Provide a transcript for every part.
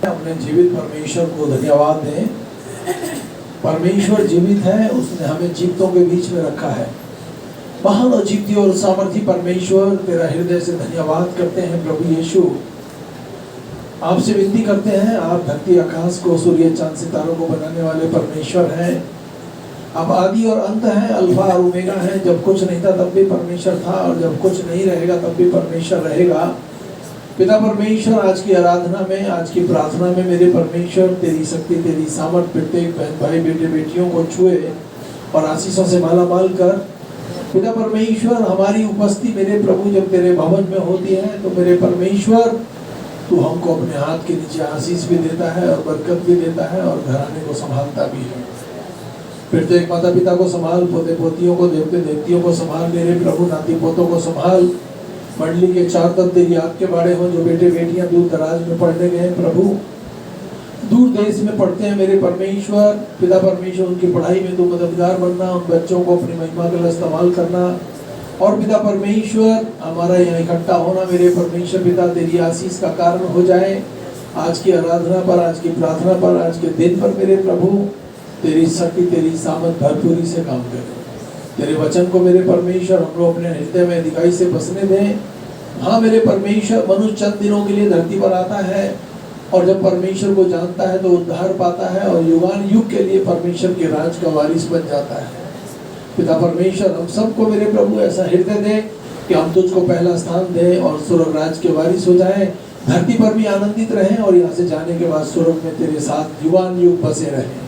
अपने जीवित परमेश्वर को धन्यवाद दें। परमेश्वर जीवित है, उसने हमें जीवितों के बीच में रखा है। महान और जीवित और सामर्थी परमेश्वर, तेरा हृदय से धन्यवाद करते हैं। प्रभु यीशु, आपसे विनती करते हैं, आप धरती आकाश को, सूर्य चांद सितारों को बनाने वाले परमेश्वर हैं। आप आदि और अंत हैं, अल्फा और ओमेगा हैं। जब कुछ नहीं था तब भी परमेश्वर था, और जब कुछ नहीं रहेगा तब भी परमेश्वर रहेगा। पिता परमेश्वर, आज की आराधना में, आज की प्रार्थना में मेरे परमेश्वर तेरी शक्ति, तेरी सामर्थ प्रत्येक बहन भाई बेटे बेटियों को छुए और आशीषों से माला माल कर। पिता परमेश्वर, हमारी उपस्थिति मेरे प्रभु जब तेरे भवन में होती है तो मेरे परमेश्वर तू हमको अपने हाथ के नीचे आशीष भी देता है और बरकत भी देता है और घराने को संभालता भी है। प्रत्येक माता पिता को संभाल, पोते पोतियों को, देवते देवतियों को संभाल, मेरे प्रभु नाती पोतों को संभाल। मंडली के चार तब तेरी आग के बाड़े हों, जो बेटे बेटियां दूर दराज में पढ़ने गए हैं प्रभु, दूर देश में पढ़ते हैं मेरे परमेश्वर। पिता परमेश्वर, उनकी पढ़ाई में तू मददगार बनना, उन बच्चों को अपनी महिमा के लिए इस्तेमाल करना। और पिता परमेश्वर, हमारा यहाँ इकट्ठा होना मेरे परमेश्वर पिता तेरी आशीष का कारण हो जाए। आज की आराधना पर, आज की प्रार्थना पर, आज के दिन पर मेरे प्रभु तेरी शक्ति, तेरी सामर्थ भरपूरी से काम करे। तेरे वचन को मेरे परमेश्वर हम लोग अपने हृदय में दिखाई से बसने दें। हाँ मेरे परमेश्वर, मनुष्य चंद दिनों के लिए धरती पर आता है और जब परमेश्वर को जानता है तो उद्धार पाता है और युगान युग के लिए परमेश्वर के राज का वारिस बन जाता है। पिता परमेश्वर, हम सबको मेरे प्रभु ऐसा हृदय दे कि हम तुझको पहला स्थान दें और स्वर्ग राज के वारिस हो जाएं, धरती पर भी आनंदित रहें और यहाँ से जाने के बाद स्वर्ग में तेरे साथ युगान युग बसे रहें।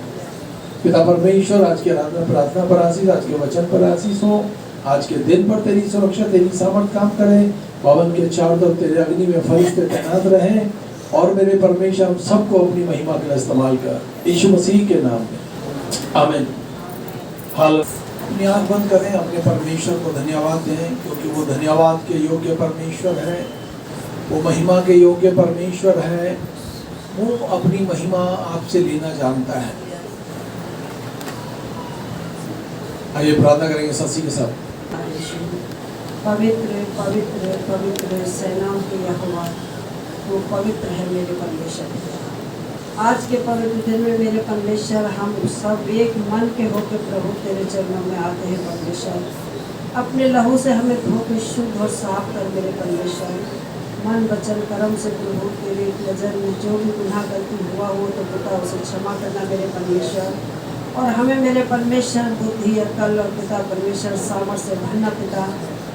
पिता परमेश्वर, आज की आराधना प्रार्थना पर आशीष, आज के वचन पर आशीष हो। आज के दिन पर तेरी सुरक्षा, तेरी सामर्थ काम करे। भवन के चारों तरफ तेरे अग्नि में फरिश्ते तैनात रहें और मेरे परमेश्वर हम सबको अपनी महिमा के लिए इस्तेमाल कर, यीशु मसीह के नाम में, आमीन। हाल अपनी आँख बंद करें, अपने परमेश्वर को धन्यवाद दें, क्योंकि वो धन्यवाद के योग्य परमेश्वर है, वो महिमा के योग्य परमेश्वर है। वो अपनी महिमा आपसे लेना जानता है। आइए प्रार्थना करेंगे ससी के साथ। पवित्र पवित्र पवित्र सेनाओं के यहोवा, वो पवित्र है मेरे परमेश्वर। आज के पवित्र दिन में मेरे परमेश्वर, हम सब एक मन के होकर प्रभु तेरे चरणों में आते हैं परमेश्वर। अपने लहू से हमें धो के शुद्ध और साफ कर मेरे परमेश्वर। मन वचन कर्म से प्रभु तेरी नज़र में जो भी गुनाह गलती हुआ हो तो पिता उसे क्षमा करना मेरे परमेश्वर। और हमें मेरे परमेश्वर बुद्धि, अकल और पिता परमेश्वर सामर्थ से भरना पिता,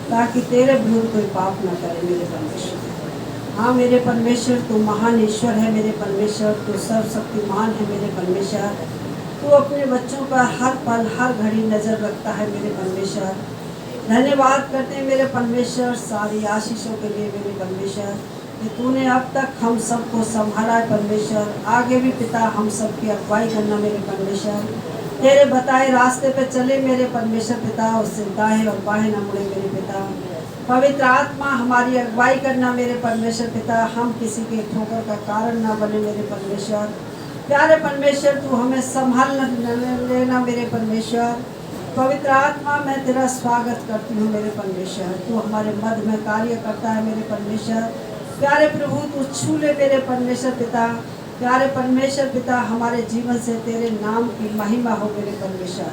ताकि तेरे विरुद्ध कोई पाप न करे मेरे परमेश्वर। हाँ मेरे परमेश्वर, तू महान ईश्वर है मेरे परमेश्वर, तू सर्वशक्तिमान है मेरे परमेश्वर। तू अपने बच्चों पर हर पल हर घड़ी नज़र रखता है मेरे परमेश्वर। धन्यवाद करते हैं मेरे परमेश्वर सारी आशीषों के लिए मेरे परमेश्वर, कि तूने अब तक हम सबको संभाला है परमेश्वर। आगे भी पिता हम सबकी अगुवाई करना मेरे परमेश्वर। तेरे बताए रास्ते पे चले मेरे परमेश्वर पिता, उससे दाएं और बाएं न मुड़े मेरे पिता। पवित्र आत्मा हमारी अगुवाई करना मेरे परमेश्वर पिता, हम किसी के ठोकर का कारण न बने मेरे परमेश्वर। प्यारे परमेश्वर, तू हमें संभाल लेना मेरे परमेश्वर। पवित्र आत्मा, मैं तेरा स्वागत करती हूँ मेरे परमेश्वर। तू हमारे मध्य में कार्य करता है मेरे परमेश्वर। प्यारे प्रभु, तू छू ले मेरे परमेश्वर पिता। प्यारे परमेश्वर पिता, हमारे जीवन से तेरे नाम की महिमा हो मेरे परमेश्वर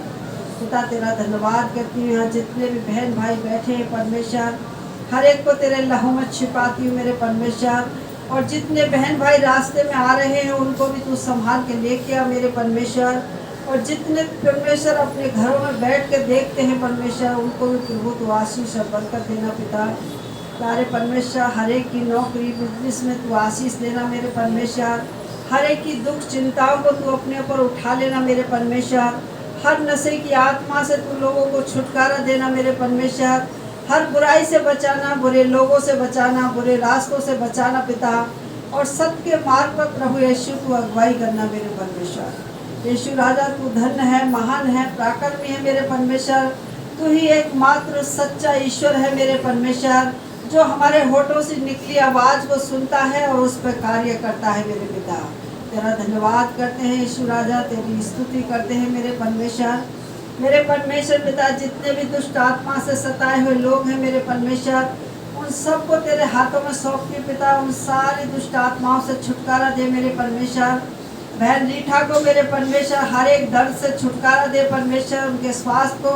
पिता। तेरा धन्यवाद करती हूँ। यहाँ जितने भी बहन भाई बैठे हैं परमेश्वर, हर एक को तेरे लहू में छिपाती हूँ मेरे परमेश्वर। और जितने बहन भाई रास्ते में आ रहे हैं उनको भी तू संभाल के लेके आ मेरे परमेश्वर। और जितने परमेश्वर अपने घरों में बैठ के देखते हैं परमेश्वर, उनको भी प्रभु तू आशीष और बरकत देना पिता। प्यारे परमेश्वर, हर एक की नौकरी बिजनेस में तू आशीष देना मेरे परमेश्वर। हर एक की दुख चिंताओं को तू अपने ऊपर उठा लेना मेरे परमेश्वर। हर नशे की आत्मा से तू लोगों को छुटकारा देना मेरे परमेश्वर। हर बुराई से बचाना, बुरे लोगों से बचाना, बुरे रास्तों से बचाना पिता। और सत्य के मार्ग पर प्रभु यीशु तू अगुवाई करना मेरे परमेश्वर। यीशु राजा, तू धन्य है, महान है, पराक्रमी है मेरे परमेश्वर। तू ही एकमात्र सच्चा ईश्वर है मेरे परमेश्वर, जो हमारे होठों से निकली आवाज़ को सुनता है और उस पर कार्य करता है मेरे पिता। तेरा धन्यवाद करते हैं यीशु राजा, तेरी स्तुति करते हैं मेरे परमेश्वर। मेरे परमेश्वर पिता, जितने भी दुष्ट आत्मा से सताए हुए लोग हैं मेरे परमेश्वर, उन उन सबको तेरे हाथों में सौंपती पिता। उन सारी दुष्ट आत्माओं से छुटकारा दे मेरे परमेश्वर। बहन रीठा को मेरे परमेश्वर हर एक दर्द से छुटकारा दे परमेश्वर। उनके स्वास्थ्य को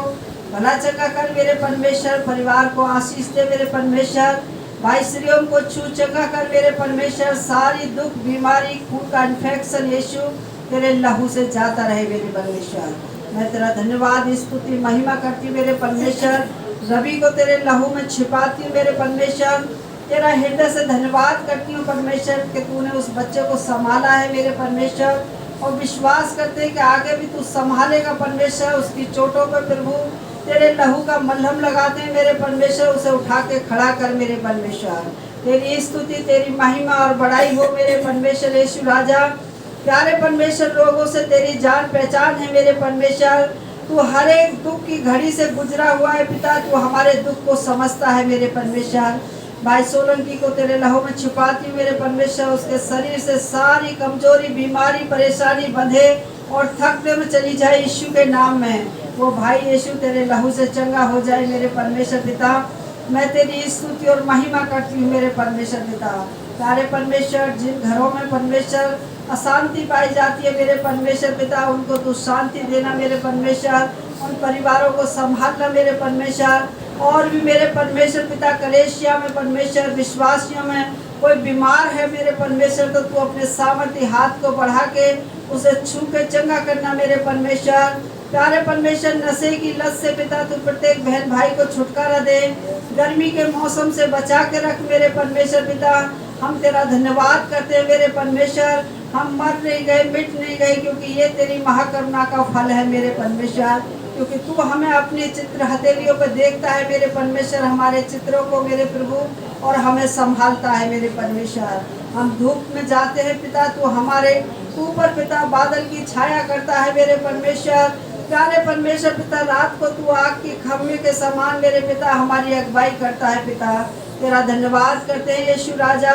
भला चंगा कर मेरे परमेश्वर। परिवार को आशीष दे मेरे परमेश्वर। भाई श्रीओम को छू चंगा कर मेरे परमेश्वर। सारी दुख बीमारी खून का इन्फेक्शन यीशु तेरे लहू से जाता रहे मेरे परमेश्वर। मैं तेरा धन्यवाद स्तुति महिमा करती हूँ मेरे परमेश्वर। रवि को तेरे लहू में छिपाती हूँ मेरे परमेश्वर। तेरा हृदय से धन्यवाद करती हूँ परमेश्वर कि तूने उस बच्चे को संभाला है मेरे परमेश्वर। और विश्वास करते हैं कि आगे भी तू संभालेगा परमेश्वर। उसकी चोटों पर प्रभु तेरे लहू का मलहम लगाते हैं मेरे परमेश्वर। उसे उठा के खड़ा कर मेरे परमेश्वर। तेरी स्तुति तेरी महिमा और बड़ाई हो मेरे परमेश्वर यीशु राजा। प्यारे परमेश्वर लोगों से तेरी जान पहचान है मेरे परमेश्वर। तू हर एक दुख की घड़ी से गुजरा हुआ है पिता। तू हमारे दुख को समझता है मेरे परमेश्वर। भाई सोलंकी को तेरे लहू में छुपाती हूँ मेरे परमेश्वर। उसके शरीर से सारी कमजोरी बीमारी परेशानी बंधे और थकने में चली जाए यीशु के नाम में। वो भाई यीशु तेरे लहू से चंगा हो जाए मेरे परमेश्वर पिता। मैं तेरी स्तुति और महिमा करती हूँ मेरे परमेश्वर पिता। प्यारे परमेश्वर जिन घरों में परमेश्वर अशांति पाई जाती है मेरे परमेश्वर पिता, उनको तू शांति देना मेरे परमेश्वर। उन परिवारों को संभालना मेरे परमेश्वर। और भी मेरे परमेश्वर पिता कलेशिया में परमेश्वर विश्वासियों में कोई बीमार है मेरे परमेश्वर, तो तू अपने सामर्थ्य हाथ को बढ़ा के उसे छू के चंगा करना मेरे परमेश्वर। प्यारे परमेश्वर नशे की लत से पिता तू प्रत्येक बहन भाई को छुटकारा दे। गर्मी के मौसम से बचा के रख मेरे परमेश्वर पिता। हम तेरा धन्यवाद करते हैं मेरे परमेश्वर। हम मर नहीं गए मिट नहीं गए, क्योंकि ये तेरी महाकरुणा का फल है मेरे परमेश्वर। क्योंकि तू हमें अपनी चित्र हथेलियों पर देखता है मेरे परमेश्वर, हमारे चित्रों को मेरे प्रभु, और हमें संभालता है मेरे परमेश्वर। हम धूप में जाते हैं पिता, तू हमारे ऊपर पिता बादल की छाया करता है मेरे परमेश्वर। प्यारे परमेश्वर पिता रात को तू आग की खम्भे के समान मेरे पिता हमारी अगुवाई करता है पिता। तेरा धन्यवाद करते हैं यीशु राजा।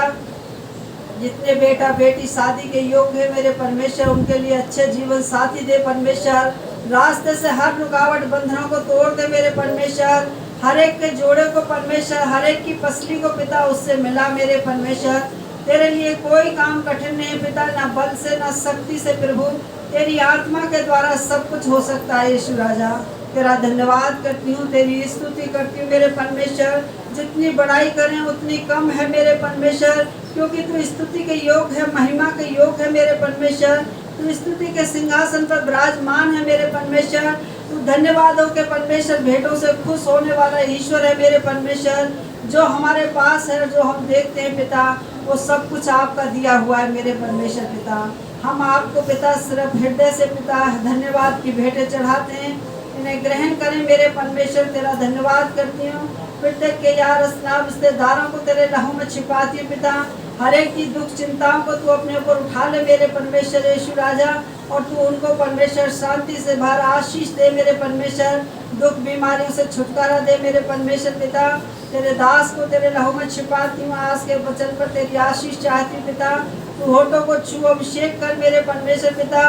जितने बेटा बेटी शादी के योग्य है मेरे परमेश्वर, उनके लिए अच्छे जीवन साथी दे परमेश्वर। रास्ते से हर रुकावट बंधनों को तोड़ दे मेरे परमेश्वर। हर एक के जोड़े को परमेश्वर, हर एक की पसली को पिता उससे मिला मेरे परमेश्वर। तेरे लिए कोई काम कठिन नहीं पिता, ना बल से ना शक्ति से प्रभु, तेरी आत्मा के द्वारा सब कुछ हो सकता है यीशु राजा। तेरा धन्यवाद करती हूँ, तेरी स्तुति करती हूँ मेरे परमेश्वर। जितनी बड़ाई करें उतनी कम है मेरे परमेश्वर, क्योंकि तू स्तुति के योग है, महिमा के योग है मेरे परमेश्वर। तू स्तुति के सिंहासन पर विराजमान है मेरे परमेश्वर। तू धन्यवादों के परमेश्वर, भेंटों से खुश होने वाला ईश्वर है मेरे परमेश्वर। जो हमारे पास है, जो हम देखते हैं पिता, वो सब कुछ आपका दिया हुआ है मेरे परमेश्वर पिता। हम आपको पिता सिर्फ हृदय से पिता धन्यवाद की भेंटें चढ़ाते हैं। इन्हें ग्रहण करें मेरे परमेश्वर। तेरा धन्यवाद करती हूँ। प्रत्येक के यार अस्नाब रिश्तेदारों को तेरे लहू में छिपाती हूँ पिता। हर एक की दुख चिंताओं को तू अपने ऊपर उठा ले मेरे परमेश्वर यीशु राजा। और तू उनको परमेश्वर शांति से भर आशीष दे मेरे परमेश्वर। दुख बीमारियों से छुटकारा दे मेरे परमेश्वर पिता। तेरे दास को तेरे लहू में छिपाती हूँ। आज के वचन पर तेरी आशीष चाहती हूँ पिता। तू होठों को छू अभिषेक कर मेरे परमेश्वर पिता।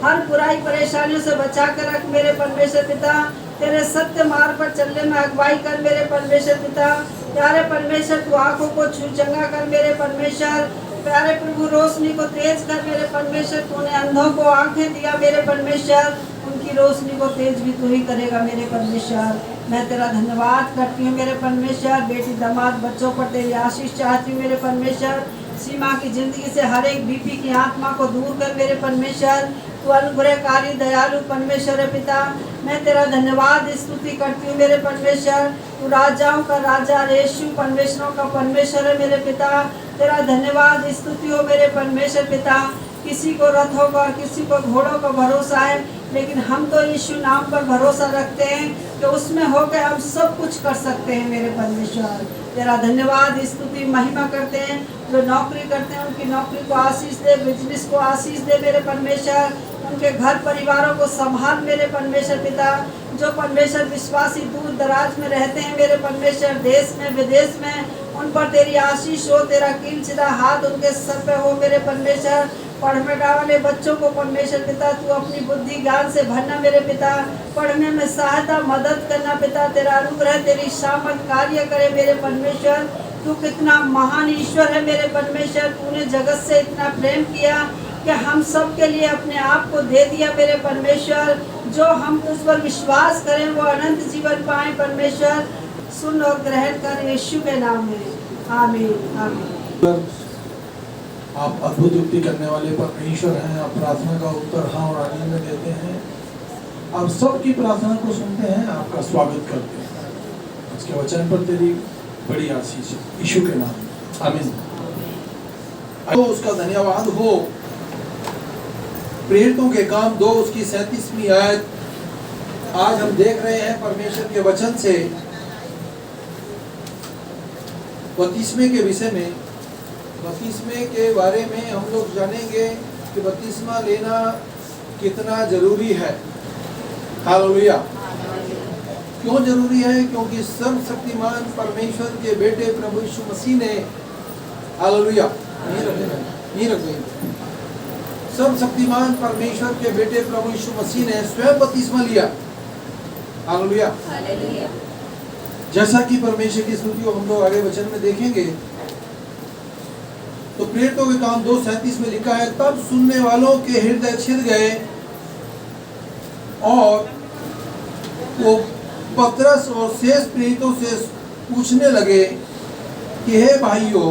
हर बुराई परेशानियों से बचा कर रख मेरे परमेश्वर पिता। तेरे सत्य मार्ग पर चलने में अगुवाई कर मेरे परमेश्वर पिता। प्यारे परमेश्वर तू आंखों को छू चंगा कर मेरे परमेश्वर। प्यारे प्रभु रोशनी को तेज कर मेरे परमेश्वर। तूने अंधों को आंखें दिया मेरे परमेश्वर, उनकी रोशनी को तेज भी तू ही करेगा मेरे परमेश्वर। मैं तेरा धन्यवाद करती हूँ मेरे परमेश्वर। बेटी दामाद बच्चों पर तेरी आशीष चाहती हूँ मेरे परमेश्वर। सीमा की जिंदगी से हर एक बीपी की आत्मा को दूर कर मेरे परमेश्वर। तू अनुग्रहकारी दयालु परमेश्वर है पिता। मैं तेरा धन्यवाद स्तुति करती हूँ मेरे परमेश्वर। तू राजाओं का राजा, यीशु परमेश्वरों का परमेश्वर है मेरे पिता। तेरा धन्यवाद स्तुति हो मेरे परमेश्वर पिता। किसी को रथों का, किसी को घोड़ों का भरोसा है, लेकिन हम तो यीशु नाम पर भरोसा रखते हैं कि उसमें होकर हम सब कुछ कर सकते हैं मेरे परमेश्वर। तेरा धन्यवाद स्तुति महिमा करते हैं। जो नौकरी करते हैं उनकी नौकरी को आशीष दे, बिजनेस को आशीष दे मेरे परमेश्वर। उनके घर परिवारों को संभाल मेरे परमेश्वर पिता। जो परमेश्वर विश्वासी दूर दराज में रहते हैं मेरे परमेश्वर, देश में विदेश में, उन पर तेरी आशीष हो। तेरा कीलचिदा हाथ उनके सर पे हो मेरे परमेश्वर। पढ़ने वाले बच्चों को परमेश्वर पिता तू अपनी बुद्धि ज्ञान से भरना मेरे पिता। पढ़ने में सहायता मदद करना पिता। तेरा अनुग्रह तेरी सामर्थ कार्य करे मेरे परमेश्वर। तू कितना महान ईश्वर है मेरे परमेश्वर। तूने जगत से इतना प्रेम किया कि हम सब के लिए अपने आप को दे दिया मेरे परमेश्वर। जो हम तुझ पर विश्वास करें वो अनंत जीवन पाएं परमेश्वर। सुन और ग्रहण कर यीशु के नाम में, आमीन आमीन। आप अद्भुत युक्ति करने वाले परमेश्वर हैं। आप प्रार्थना का उत्तर हाँ और आमीन में देते हैं। आप सबकी प्रार्थना को सुनते हैं, आपका स्वागत करते हैं। उसके वचन पर तेरी बड़ी आशीष यीशु के नाम में, आमीन। तो उसका धन्यवाद हो। प्रेरितों के काम 2 उसकी 37वीं आयत आज हम देख रहे हैं परमेश्वर के वचन से बपतिस्मे के विषय में। बपतिस्मे के बारे में हम लोग जानेंगे कि बपतिस्मा लेना कितना जरूरी है। हालेलुया। क्यों जरूरी है? क्योंकि सर्वशक्तिमान परमेश्वर के बेटे प्रभु यीशु मसीह ने, हालेलुया, नहीं रखेंगे, सर्वशक्तिमान परमेश्वर के बेटे प्रभु यीशु मसीह ने स्वयं बपतिस्मा लिया। हालेलुया। जैसा कि परमेश्वर की स्तुति को हम लोग आगे वचन में देखेंगे। तो प्रेरितों के काम 2:37 में लिखा है, तब सुनने वालों के हृदय छिद गए और वो पतरस और शेष प्रेरितों से पूछने लगे कि हे भाइयों,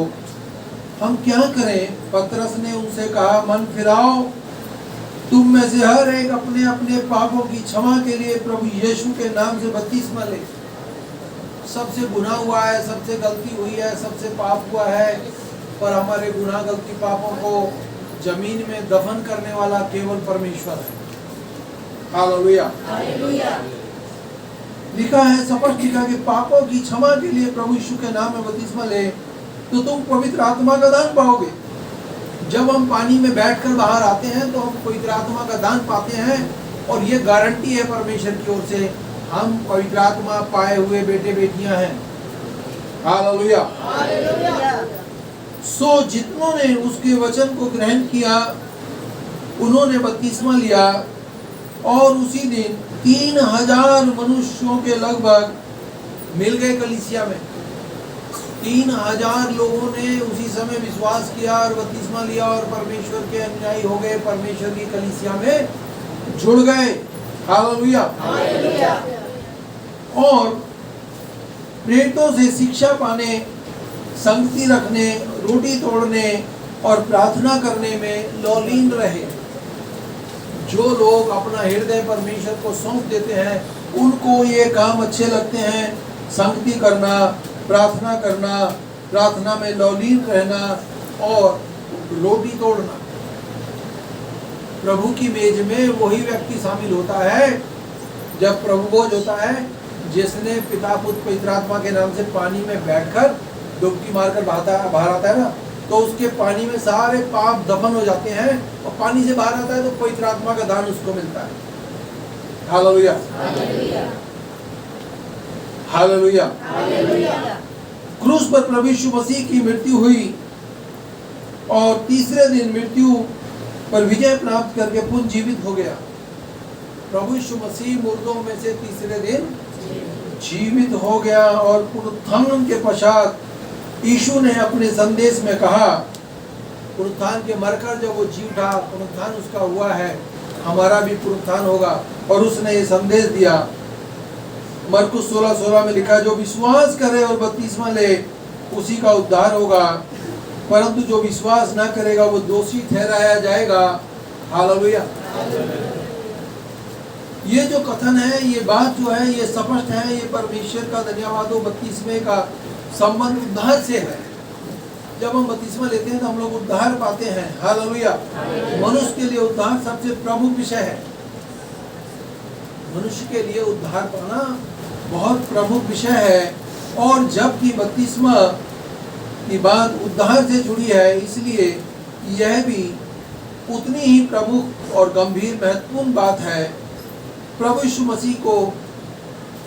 हम क्या करें? पतरस ने उनसे कहा, मन फिराओ, तुम में से हर एक अपने अपने पापों की क्षमा के लिए प्रभु यीशु के नाम से बपतिस्मा ले। सबसे गुनाह हुआ है, सबसे गलती हुई है, सबसे पाप हुआ है, पर हमारे गुनाह गलती पापों को जमीन में दफन करने वाला केवल परमेश्वर है। हालेलुया। लिखा है, स्पष्ट लिखा कि पापों की क्षमा के लिए प्रभु यीशु के नाम में बपतिस्मा ले तो तुम पवित्र आत्मा का दान पाओगे। जब हम पानी में बैठकर बाहर आते हैं तो हम पवित्र आत्मा का दान पाते हैं, और ये गारंटी है परमेश्वर की ओर से, हम पवित्र आत्मा पाए हुए बेटे बेटियां हैं। हालेलुया। सो जितनों ने उसके वचन को ग्रहण किया उन्होंने बपतिस्मा लिया, और उसी दिन 3000 मनुष्यों के लगभग मिल गए कलीसिया में। 3000 लोगों ने उसी समय विश्वास किया और बपतिस्मा लिया और परमेश्वर के अनुयायी हो गए, परमेश्वर की कलीसिया में जुड़ गए। हालेलुया। और प्रेरितों से शिक्षा पाने, संगति रखने, रोटी तोड़ने और प्रार्थना करने में लौलीन रहे। जो लोग अपना हृदय परमेश्वर को सौंप देते हैं उनको ये काम अच्छे लगते हैं, संगति करना, प्रार्थना करना, प्रार्थना में लौलीन रहना और रोटी तोड़ना। प्रभु की मेज में वही व्यक्ति शामिल होता है जब प्रभु भोज होता है, जिसने पिता पुत्र पवित्र आत्मा के नाम से पानी में बैठकर डुबकी मारकर बाहर आता है ना, तो उसके पानी में सारे पाप दफन हो जाते हैं और पानी से बाहर आता है तो पवित्र आत्मा का दान उसको मिलता है। हालेलुया। हालेलुया। क्रूस पर प्रभु यीशु मसीह की मृत्यु हुई और तीसरे दिन मृत्यु पर विजय प्राप्त करके पुनः जीवित हो गया। प्रभु यीशु मसीह मुर्दों में से तीसरे दिन जीवित हो गया और पुनरुत्थान के पश्चात यीशु ने अपने संदेश में कहा, पुनरुत्थान के मरकर जब वो जी उठा, पुनरुत्थान उसका हुआ है, हमारा भी पुनरुत्थान होगा। और उसने ये संदेश दिया, मरकुस 16:16 में लिखा, जो विश्वास करे और बपतिस्मा ले उसी का उद्धार होगा, परंतु जो विश्वास ना करेगा वो दोषी ठहराया जाएगा। हालेलुया। ये जो कथन है, ये बात जो है, ये स्पष्ट है, ये परमेश्वर का धन्यवाद हो। बपतिस्मे का संबंध उद्धार से है। जब हम बपतिस्मा लेते हैं तो हम लोग उद्धार पाते हैं। हालेलुया। मनुष्य के लिए उद्धार सबसे प्रमुख विषय है। मनुष्य के लिए उद्धार पाना बहुत प्रमुख विषय है, और जबकि बपतिस्मा की बात उद्धार से जुड़ी है, इसलिए यह भी उतनी ही प्रमुख और गंभीर महत्वपूर्ण बात है। प्रभु यीशु मसीह को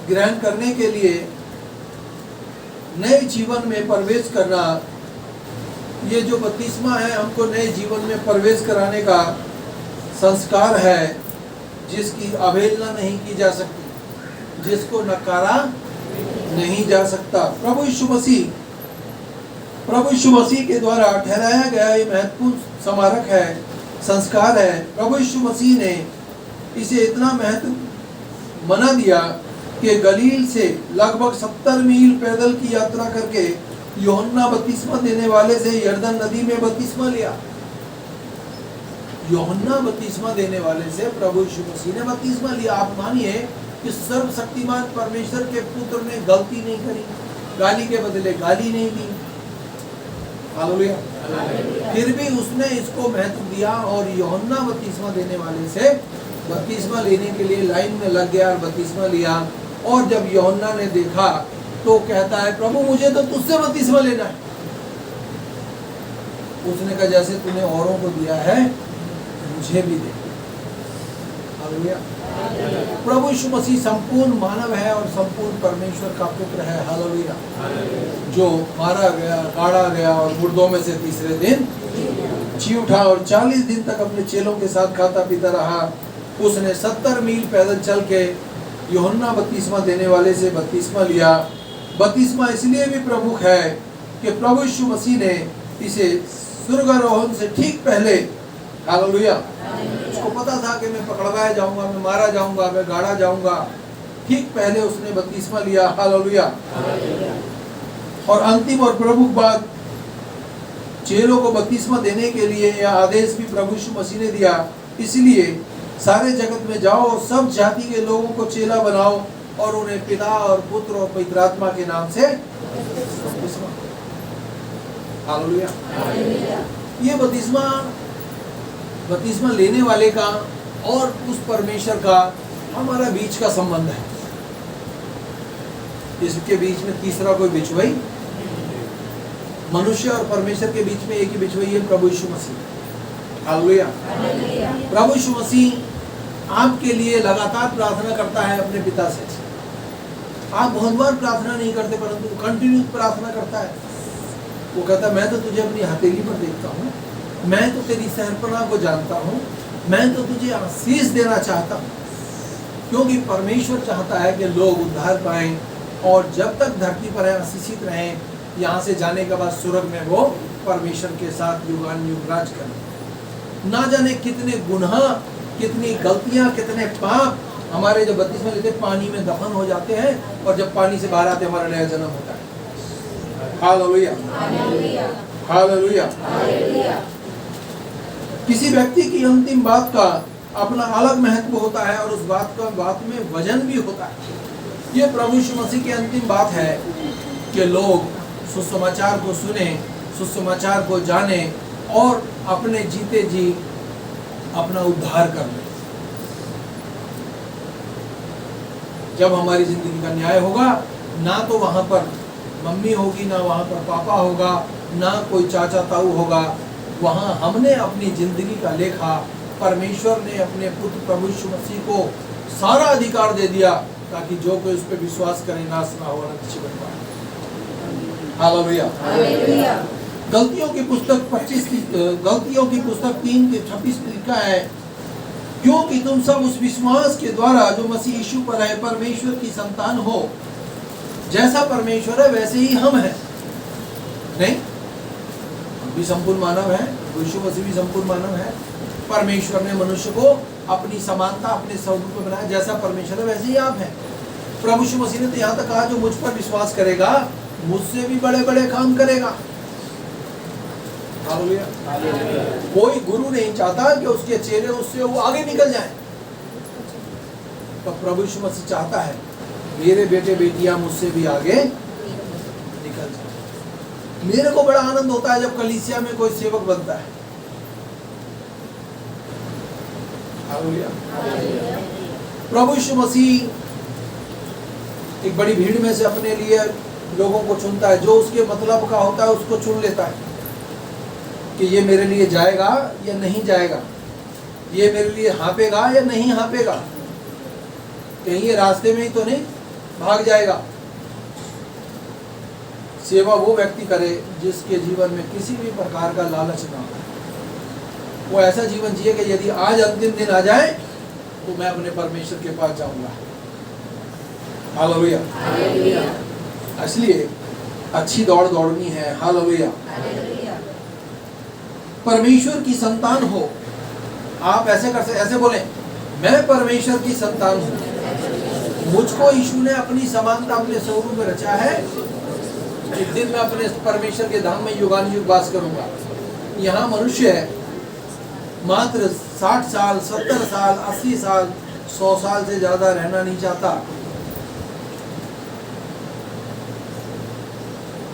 ग्रहण करने के लिए नए जीवन में प्रवेश करना, ये जो बपतिस्मा है हमको नए जीवन में प्रवेश कराने का संस्कार है, जिसकी अवहेलना नहीं की जा सकती, जिसको नकारा नहीं जा सकता। प्रभु यीशु मसीह प्रभु यीशु मसीह के द्वारा ठहराया गया ये महत्वपूर्ण स्मारक है, संस्कार है। प्रभु यीशु मसीह ने इसे इतना महत्व बना दिया कि गलील से लगभग 70 मील पैदल की यात्रा करके यूहन्ना बपतिस्मा देने वाले से यरदन नदी में बपतिस्मा लिया। यूहन्ना बपतिस्मा देने वाले से प्रभु यीशु मसीह ने बपतिस्मा लिया। आप मानिए कि सर्वशक्तिमान परमेश्वर के पुत्र ने गलती नहीं करी, गाली के बदले गाली नहीं दी, हालेलुया। फिर भी उसने इसको महत्व दिया और यूहन्ना बपतिस्मा देने वाले से बपतिस्मा लेने के लिए लाइन में लग गया और बपतिस्मा लिया। और जब यूहन्ना ने देखा तो कहता है, प्रभु मुझे तो तुझसे बपतिस्मा लेना है। उसने कहा, जैसे तूने औरों को दिया है मुझे भी दे। हालेलुया। प्रभु यीशु मसीह संपूर्ण मानव है और संपूर्ण परमेश्वर का पुत्र है। हालेलुया। जो मारा गया, गाड़ा गया और मुर्दों में से तीसरे दिन जी उठा और 40 दिन तक अपने चेलों के साथ खाता पीता रहा। उसने 70 मील पैदल चल के यूहन्ना बपतिस्मा देने वाले से बपतिस्मा लिया। बपतिस्मा इसलिए भी प्रमुख है कि प्रभु यीशु मसीह ने इसे स्वर्गारोहण से ठीक पहले, हालेलुया, उसको पता था कि मैं पकड़वाया जाऊंगा, मैं मारा जाऊंगा, मैं गाड़ा जाऊंगा, ठीक पहले उसने बपतिस्मा लिया। हालेलुया। और अंतिम और प्रमुख बात, चेलों को बपतिस्मा देने के लिए यह आदेश भी प्रभु यीशु मसीह ने दिया। इसलिए सारे जगत में जाओ और सब जाति के लोगों को चेला बनाओ और उन्हें पिता और पुत्र और पवित्र आत्मा के नाम से बपतिस्मा। हालेलुया। ये बपतिस्मा लेने वाले का और उस परमेश्वर का हमारा बीच का संबंध है। इसके बीच में तीसरा कोई बिछुआई, मनुष्य और परमेश्वर के बीच में एक ही बिछुआई है, प्रभु यीशु मसीह। हालेलुया। प्रभु यीशु मसीह आपके लिए लगातार प्रार्थना करता है अपने पिता से। आप बहुत बार प्रार्थना नहीं करते परंतु कंटिन्यू प्रार्थना करता है। वो कहता है, मैं तो तुझे अपनी हथेली पर देखता हूँ, मैं तो तेरी सहरपना को जानता हूँ, मैं तो तुझे आशीष देना चाहता हूँ। क्योंकि परमेश्वर चाहता है कि लोग उद्धार पाएं और जब तक धरती पर है आशीषित रहें, यहाँ से जाने के बाद स्वर्ग में वो परमेश्वर के साथ युगान युग राज करें। ना जाने कितने गुनाह, कितनी गलतियाँ, कितने पाप हमारे जब बपतिस्मा लेते पानी में दफन हो जाते हैं और जब पानी से बाहर आते हमारा नया जन्म होता है। Hallelujah, hallelujah. किसी व्यक्ति की अंतिम बात का अपना अलग महत्व होता है और उस बात में वजन भी होता है। ये प्रभु यीशु मसीह की अंतिम बात है कि लोग सुसमाचार को सुने, सुसमाचार को जाने और अपने जीते जी अपना उद्धार कर ले। जब हमारी जिंदगी का न्याय होगा, ना तो वहां पर मम्मी होगी, ना वहां पर पापा होगा, ना कोई चाचा ताऊ होगा। वहां हमने अपनी जिंदगी का लेखा, परमेश्वर ने अपने पुत्र प्रभु यीशु मसीह को सारा अधिकार दे दिया ताकि जो कोई उस पर विश्वास करे नाश ना हो, अनंत जीवन पाए। हालेलुया। गलतियों की पुस्तक 3:26 लिखा है, क्योंकि तुम सब उस विश्वास के द्वारा जो मसीह यीशु पर है परमेश्वर की संतान हो। जैसा परमेश्वर है वैसे ही हम हैं। नहीं, हम भी संपूर्ण मानव है, यीशु मसीह भी संपूर्ण मानव है। परमेश्वर ने मनुष्य को अपनी समानता, अपने स्वरूप में बनाया। जैसा परमेश्वर है वैसे ही आप हैं। प्रभु यीशु मसीह ने तो यहाँ तक कहा, जो मुझ पर विश्वास करेगा मुझसे भी बड़े बड़े काम करेगा। हालेलुया। कोई गुरु नहीं चाहता कि उसके चेले उससे वो आगे निकल जाए, तो प्रभु यीशु मसीह चाहता है मेरे बेटे बेटियां मुझसे भी आगे निकल जाए। मेरे को बड़ा आनंद होता है जब कलीसिया में कोई सेवक बनता है। हालेलुया। प्रभु यीशु मसीह एक बड़ी भीड़ में से अपने लिए लोगों को चुनता है। जो उसके मतलब का होता है उसको चुन लेता है कि ये मेरे लिए जाएगा या नहीं जाएगा, ये मेरे लिए हाँपेगा या नहीं हाँपेगा, कहीं ये रास्ते में ही तो नहीं भाग जाएगा। सेवा वो व्यक्ति करे जिसके जीवन में किसी भी प्रकार का लालच ना हो। वो ऐसा जीवन जिए कि यदि आज अंतिम दिन आ जाए तो मैं अपने परमेश्वर के पास जाऊंगा। हालेलुया। इसलिए अच्छी दौड़ दौड़नी है। हालेलुया। परमेश्वर की संतान हो। आप ऐसे कर सकते, ऐसे बोले, मैं परमेश्वर की संतान हूँ, मुझको यीशु ने अपनी समानता अपने स्वरूप में रचा है, एक दिन मैं अपने परमेश्वर के धाम में युगानुयुग वास करूंगा। यहाँ मनुष्य मात्र 60 साल, 70 साल, 80 साल, 100 साल से ज्यादा रहना नहीं चाहता।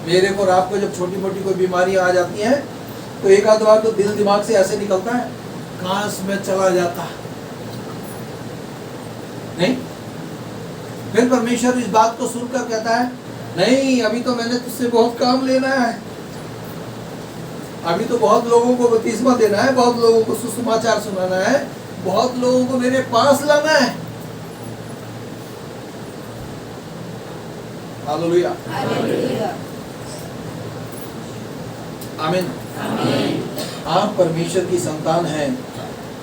मेरे को रात को जब छोटी मोटी कोई बीमारी आ जाती है तो एक आध बार तो दिल दिमाग से ऐसे निकलता है, काश में चला जाता। नहीं, फिर परमेश्वर इस बात को सुनकर कहता है, नहीं, अभी तो मैंने तुझसे बहुत काम लेना है, अभी तो बहुत लोगों को बपतिस्मा देना है, बहुत लोगों को सुसमाचार सुनाना है, बहुत लोगों को मेरे पास लाना है। हालेलुया, आमीन। आप परमेश्वर की संतान हैं।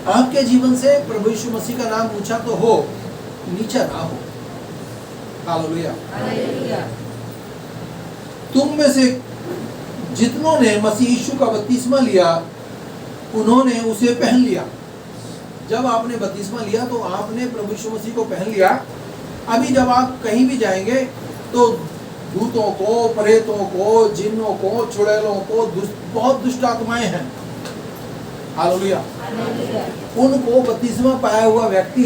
आपके जीवन से प्रभु यीशु मसीह का नाम ऊंचा तो हो, नीचा ना हो। हालेलुया। तुम में से जितनों ने मसीह यीशु का बपतिस्मा लिया, उन्होंने उसे पहन लिया। जब आपने बपतिस्मा लिया तो आपने प्रभु यीशु मसीह को पहन लिया। अभी जब आप कहीं भी जाएंगे तो भूतों को, प्रेतों को, जिन्नों को, चुड़ैलों को, बहुत दुष्ट आत्माएं हैं। हालेलुया। उनको बपतिस्मा पाया हुआ व्यक्ति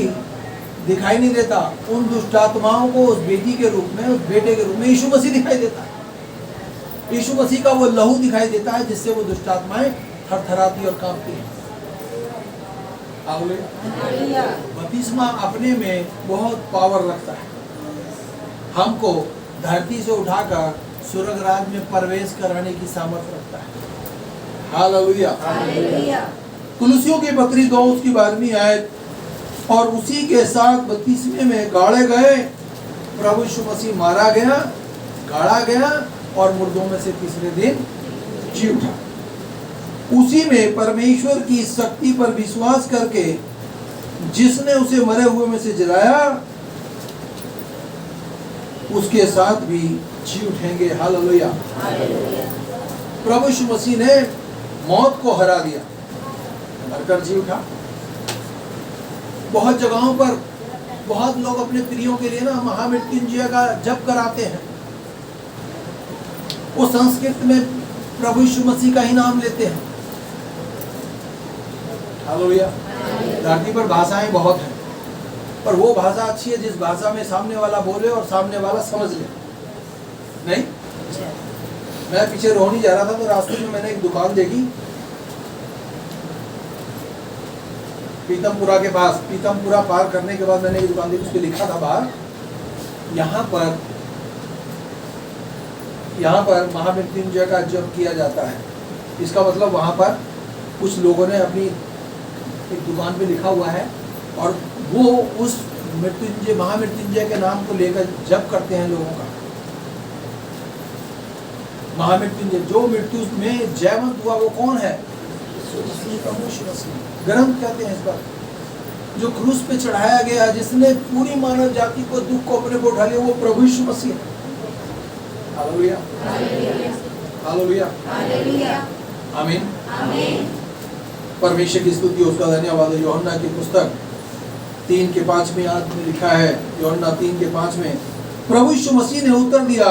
दिखाई नहीं देता। उन दुष्ट आत्माओं को उस बेटी के रूप में, उस बेटे के रूप में यीशु मसीह दिखाई देता है। यीशु मसीह का वो लहू दिखाई देता है जिससे वो दुष्ट आत्माएं थरथराती और कांपती हैं। हालेलुया। बपतिस्मा अपने में बहुत पावर रखता है। हमको धरती से उठाकर स्वर्ग राज्य में प्रवेश कराने की सामर्थ्य रखता है। हालेलुया। कुलुसियों की पत्री 2 उसकी 12वीं आयत, और उसी के साथ बपतिस्मे में गाड़े गए प्रभु यीशु मसीह मारा गया, गाड़ा गया और मुर्दों में से तीसरे दिन जी उठा। उसी में परमेश्वर की शक्ति पर विश्वास करके जिसने उसे मरे हुए में से जलाया, उसके साथ भी जी उठेंगे। हालेलुया। प्रभु यीशु मसीह ने मौत को हरा दिया, मरकर जी उठा। बहुत जगहों पर बहुत लोग अपने प्रियों के लिए ना महामृत्युंजय का जप कराते हैं। वो संस्कृत में प्रभु यीशु मसीह का ही नाम लेते हैं। हालेलुया। धरती पर भाषाएं बहुत हैं, पर वो भाषा अच्छी है जिस भाषा में सामने वाला बोले और सामने वाला समझ ले। नहीं, मैं पीछे रोहनी जा रहा था तो रास्ते में मैंने एक दुकान देखी पीतमपुरा के पास। पीतमपुरा पार करने के बाद मैंने एक दुकान देखी, उस पर लिखा था बाहर, यहाँ पर महामृत्युंजय का जप किया जाता है। इसका मतलब वहाँ पर कुछ लोगों ने अपनी एक दुकान पे लिखा हुआ है और वो उस मृत्युंजय, महामृत्युंजय के नाम को लेकर जप करते हैं लोगों का। महामृत्युंजय, जो मृत्यु में जयवंत हुआ वो कौन है? ग्रंथ कहते हैं इस बात, जो क्रूस पे चढ़ाया गया, जिसने पूरी मानव जाति को दुख को अपने को उठा लिया, वो प्रभु यीशु मसीह है। हालेलुया, हालेलुया, आमीन। परमेश्वर की स्तुति, उसका धन्यवाद। यूहन्ना की पुस्तक 3 के 5 में आयत में लिखा है, यूहन्ना 3 के 5 में प्रभु यीशु मसीह ने उत्तर दिया,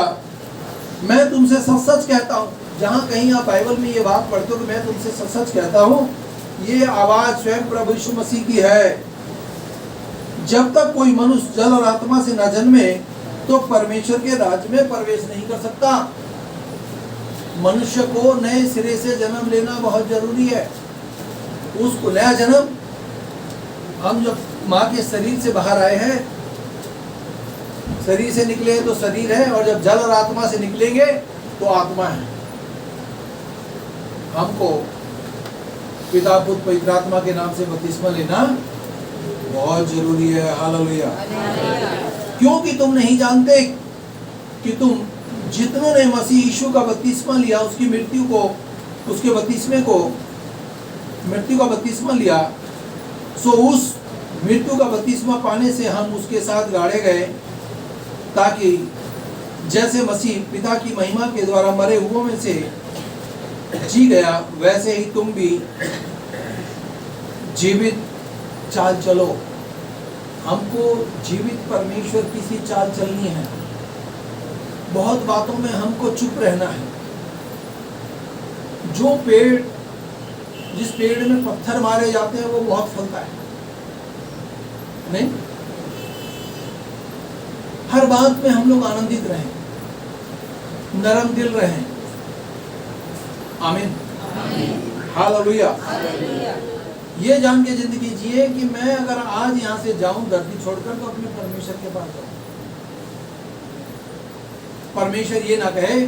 मैं तुमसे सच सच कहता हूँ। जहाँ कहीं आप बाइबल में ये बात पढ़ते हो कि मैं तुमसे सच सच कहता हूँ, ये आवाज स्वयं प्रभु यीशु मसीह की है। जब तक कोई मनुष्य जल और आत्मा से न जन्मे तो परमेश्वर के राज्य में प्रवेश नहीं कर सकता। मनुष्य को नए सिरे से जन्म लेना बहुत जरूरी है। उसको नया जन्म, हम जब माँ के शरीर से बाहर आए हैं, शरीर से निकले हैं तो शरीर है, और जब जल और आत्मा से निकलेंगे तो आत्मा है। हमको पिता पुत्र पवित्र आत्मा के नाम से बपतिस्मा लेना बहुत जरूरी है। हालेलुया। क्योंकि तुम नहीं जानते कि तुम जितनों ने मसीह यीशु का बपतिस्मा लिया, उसकी मृत्यु को, उसके बपतिस्मे को, मृत्यु का बपतिस्मा लिया, सो उस मृत्यु का बपतिस्मा पाने से हम उसके साथ गाड़े गए, ताकि जैसे मसीह पिता की महिमा के द्वारा मरे हुओं में से जी गया, वैसे ही तुम भी जीवित चाल चलो। हमको जीवित परमेश्वर की सी चाल चलनी है। बहुत बातों में हमको चुप रहना है। जो पेड़, जिस पेड़ में पत्थर मारे जाते हैं वो बहुत फलता है, नहीं? हर बात में हम लोग आनंदित रहें, नरम दिल रहें। आमीन, हालेलुया। ये जान के जिंदगी जिए कि मैं अगर आज यहाँ से जाऊं धरती छोड़कर, तो अपने परमेश्वर के पास जाऊं। परमेश्वर ये ना कहे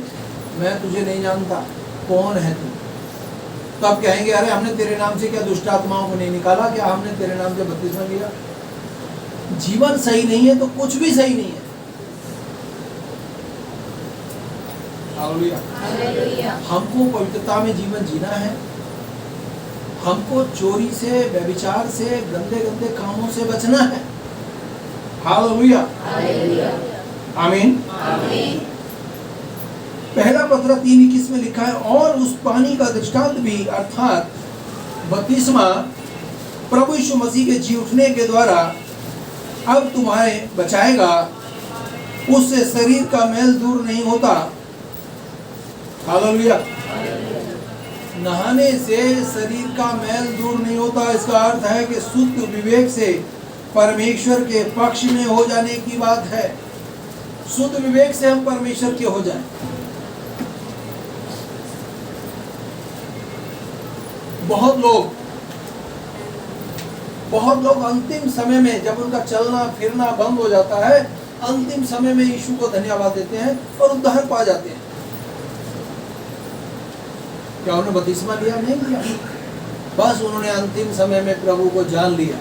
मैं तुझे नहीं जानता, कौन है तू? तब कहेंगे अरे हमने तेरे नाम से क्या दुष्ट आत्माओं को नहीं निकाला, क्या हमने तेरे नाम से बपतिस्मा लिया? जीवन सही नहीं है तो कुछ भी सही नहीं है। हालेलुया। हमको पवित्रता में जीवन जीना है। हमको चोरी से, व्यभिचार से, गंदे गंदे कामों से बचना है। हालेलुया, आमीन। पहला पत्र 3:21 में लिखा है, और उस पानी का दृष्टांत भी अर्थात बपतिस्मा प्रभु यीशु मसीह के जी उठने के द्वारा अब तुम्हारे बचाएगा। उससे शरीर का मैल दूर नहीं होता। हालेलुया। नहाने से शरीर का मैल दूर नहीं होता। इसका अर्थ है कि शुद्ध विवेक से परमेश्वर के पक्ष में हो जाने की बात है। शुद्ध विवेक से हम परमेश्वर के हो जाएं। बहुत लोग अंतिम समय में, जब उनका चलना फिरना बंद हो जाता है, अंतिम समय में यीशु को धन्यवाद देते हैं और उद्धार पा जाते हैं। क्या उन्होंने बपतिस्मा लिया? नहीं लिया। बस उन्होंने अंतिम समय में प्रभु को जान लिया।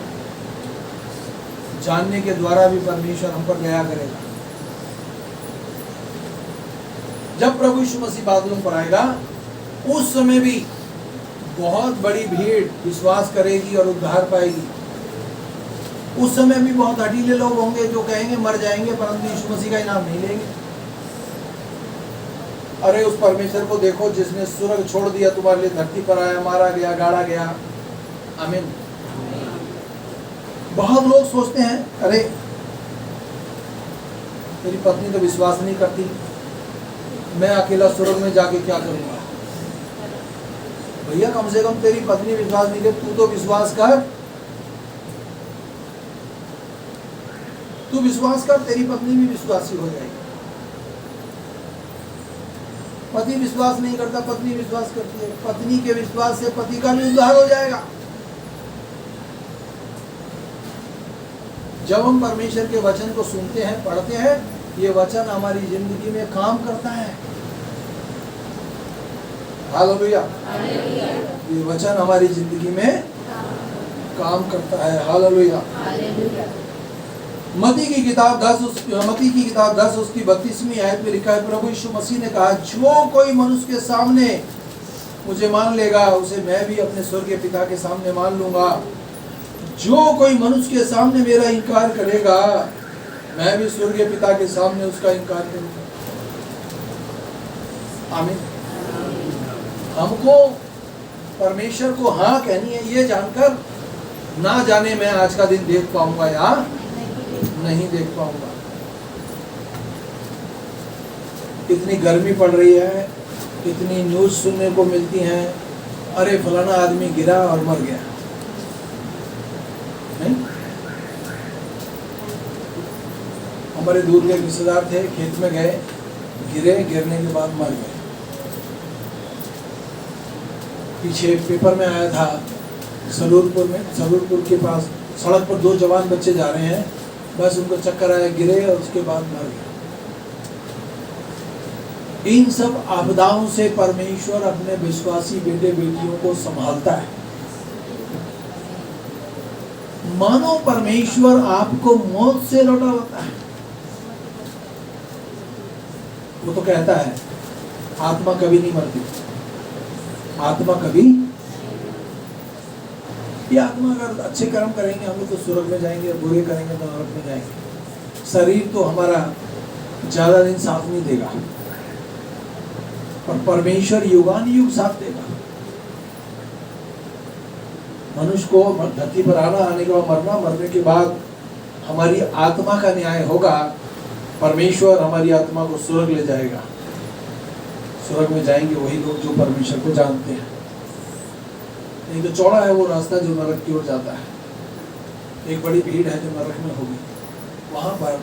जानने के द्वारा भी परमेश्वर हम पर दया करेगा। जब प्रभु यीशु मसीह बादलों पर आएगा, उस समय भी बहुत बड़ी भीड़ विश्वास करेगी और उद्धार पाएगी। उस समय भी बहुत हठीले लोग होंगे जो कहेंगे मर जाएंगे परंतु यीशु मसीह का इनाम नहीं लेंगे। अरे उस परमेश्वर को देखो जिसने स्वर्ग छोड़ दिया, तुम्हारे लिए धरती पर आया, मारा गया, गाड़ा गया। आमीन। बहुत लोग सोचते हैं अरे मेरी पत्नी तो विश्वास नहीं करती, मैं अकेला स्वर्ग में जाके क्या करूंगा? भैया कम से कम तेरी पत्नी विश्वास नहीं करती, तू तो विश्वास कर। तू विश्वास कर, तेरी पत्नी भी विश्वासी हो जाएगी। पति विश्वास नहीं करता, पत्नी विश्वास करती है। पत्नी के विश्वास से पति का भी उद्धार हो जाएगा। जब हम परमेश्वर के वचन को सुनते हैं, पढ़ते हैं, ये वचन हमारी जिंदगी में काम करता है। हालेलुया। ये वचन हमारी जिंदगी में काम करता है। हालेलुया। मत्ती की किताब 10 उसकी 32वीं आयत में लिखा है, प्रभु यीशु मसीह ने कहा, जो कोई मनुष्य के सामने मुझे मान लेगा, उसे मैं भी अपने स्वर्गीय पिता के सामने मान लूंगा। जो कोई मनुष्य के सामने मेरा इनकार करेगा, मैं भी स्वर्गीय पिता के सामने उसका इनकार करूंगा। आमीन। हमको परमेश्वर को हाँ कहनी है, ये जानकर ना जाने मैं आज का दिन देख पाऊंगा या नहीं देख पाऊंगा। कितनी गर्मी पड़ रही है, कितनी न्यूज सुनने को मिलती हैं, अरे फलाना आदमी गिरा और मर गया। नहीं? हमारे दूर के रिश्तेदार थे, खेत में गए, गिरने के बाद मर गए। पीछे पेपर में आया था, सलूरपुर के पास सड़क पर 2 जवान बच्चे जा रहे हैं, बस उनको चक्कर आया, गिरे और उसके बाद मर गए। इन सब आपदाओं से परमेश्वर अपने विश्वासी बेटे बेटियों को संभालता है। मानो परमेश्वर आपको मौत से लौटाता है। वो तो कहता है आत्मा कभी नहीं मरती, आत्मा कभी, ये आत्मा अगर अच्छे कर्म करेंगे हम लोग तो स्वर्ग में जाएंगे, और बुरे करेंगे तो नरक में जाएंगे। शरीर तो हमारा ज्यादा दिन साथ नहीं देगा, पर परमेश्वर युगानुयुग साथ देगा। मनुष्य को धरती पर आना, आने के बाद मरना, मरने के बाद हमारी आत्मा का न्याय होगा। परमेश्वर हमारी आत्मा को स्वर्ग ले जाएगा। स्वर्ग में जाएंगे वही लोग जो परमेश्वर को जानते हैं। नहीं तो चौड़ा है वो रास्ता जो नरक की ओर जाता है। एक बड़ी भीड़ है जो नरक में होगी, वहां पर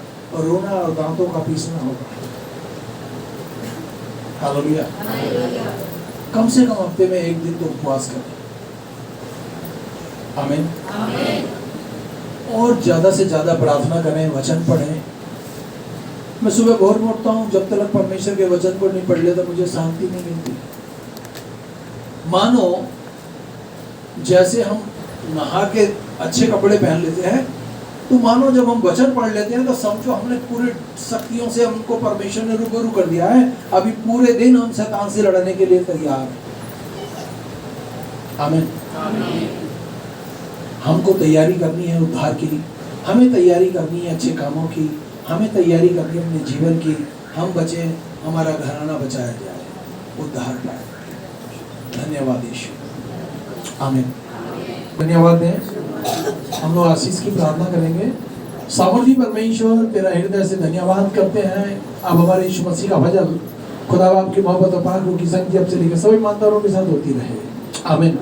रोना और दांतों का पीसना होगा। हालेलुया। कम से कम हफ्ते में एक दिन तो उपवास करें। आमीन। और ज्यादा से ज्यादा प्रार्थना करें, वचन पढ़ें। मैं सुबह भोर में उठता हूँ, जब तक परमेश्वर के वचन को नहीं पढ़ लेता मुझे शांति नहीं मिलती। मानो जैसे हम नहा के अच्छे कपड़े पहन लेते हैं, तो मानो जब हम वचन पढ़ लेते हैं तो समझो हमने पूरे शक्तियों से हमको परमेश्वर ने रूबरू कर दिया है। अभी पूरे दिन हम शैतान से लड़ने के लिए तैयार हैं। आमीन। हमको तैयारी करनी है उद्धार की, हमें तैयारी करनी है अच्छे कामों की, हमें तैयारी करनी है अपने जीवन की। हम बचे, हमारा घराना बचाया जाए, उद्धार पाए। धन्यवाद यीशु। आमीन। धन्यवाद दें। हम लोग आशीष की प्रार्थना करेंगे। सामर्थी परमेश्वर, तेरा हृदय से धन्यवाद करते हैं। अब हमारे यीशु मसीह का भजन खुदा बाप की मोहब्बत और पाक रूह की संगति अब से लेकर सभी ईमानदारों के साथ होती रहे। आमीन।